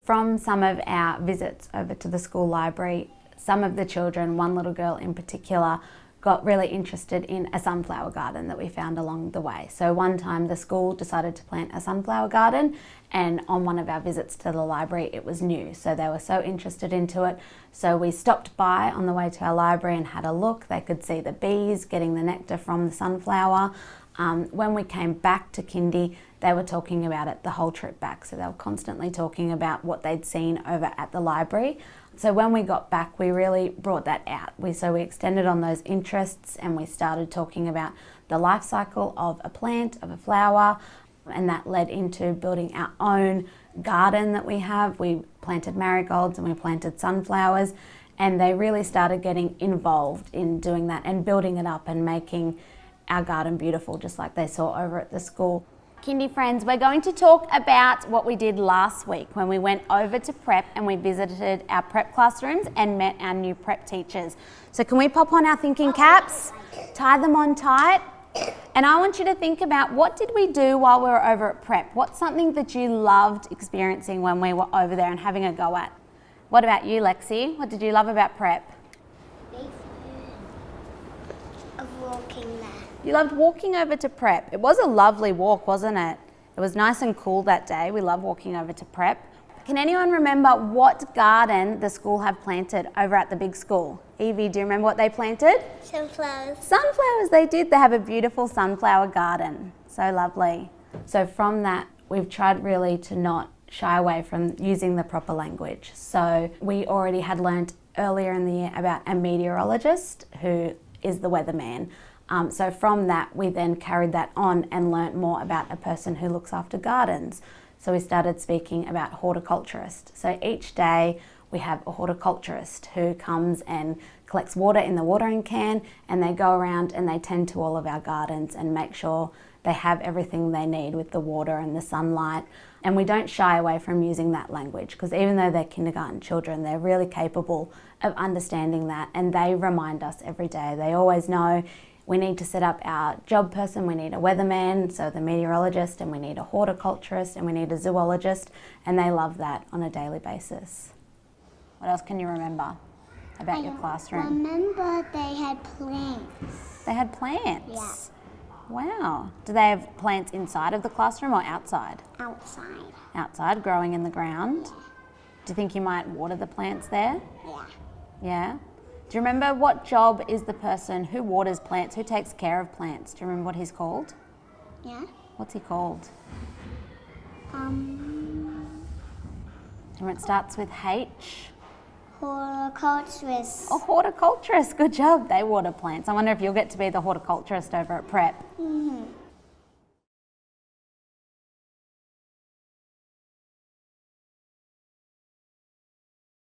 From some of our visits over to the school library, some of the children, one little girl in particular, got really interested in a sunflower garden that we found along the way. So one time the school decided to plant a sunflower garden, and on one of our visits to the library it was new, so they were so interested into it. So we stopped by on the way to our library and had a look. They could see the bees getting the nectar from the sunflower. When we came back to kindy, they were talking about it the whole trip back. So they were constantly talking about what they'd seen over at the library. So when we got back, we really brought that out. So we extended on those interests and we started talking about the life cycle of a plant, of a flower, and that led into building our own garden that we have. We planted marigolds and we planted sunflowers, and they really started getting involved in doing that and building it up and making our garden beautiful, just like they saw over at the school. Kindy friends, we're going to talk about what we did last week when we went over to prep and we visited our prep classrooms and met our new prep teachers. So can we pop on our thinking caps, tie them on tight, and I want you to think about, what did we do while we were over at prep? What's something that you loved experiencing when we were over there and having a go at? What about you, Lexi? What did you love about prep? Of walking there. You loved walking over to prep. It was a lovely walk, wasn't it? It was nice and cool that day. We love walking over to prep. Can anyone remember what garden the school have planted over at the big school? Evie, do you remember what they planted? Sunflowers. Sunflowers, they did. They have a beautiful sunflower garden. So lovely. So from that, we've tried really to not shy away from using the proper language. So we already had learned earlier in the year about a meteorologist who is the weatherman. So from that, we then carried that on and learnt more about a person who looks after gardens. So we started speaking about horticulturist. So each day we have a horticulturist who comes and collects water in the watering can, and they go around and they tend to all of our gardens and make sure they have everything they need with the water and the sunlight. And we don't shy away from using that language, because even though they're kindergarten children, they're really capable of understanding that, and they remind us every day. They always know we need to set up our job person, we need a weatherman, so the meteorologist, and we need a horticulturist, and we need a zoologist, and they love that on a daily basis. What else can you remember about your classroom? Remember they had plants. They had plants? Yeah. Wow. Do they have plants inside of the classroom or outside? Outside. Outside, growing in the ground? Do you think you might water the plants there? Yeah. Yeah? Do you remember what job is the person who waters plants, who takes care of plants? Do you remember what he's called? Yeah. What's he called? It starts with H. Horticulturist. Oh, horticulturist. Good job. They water plants. I wonder if you'll get to be the horticulturist over at prep. Mm-hmm.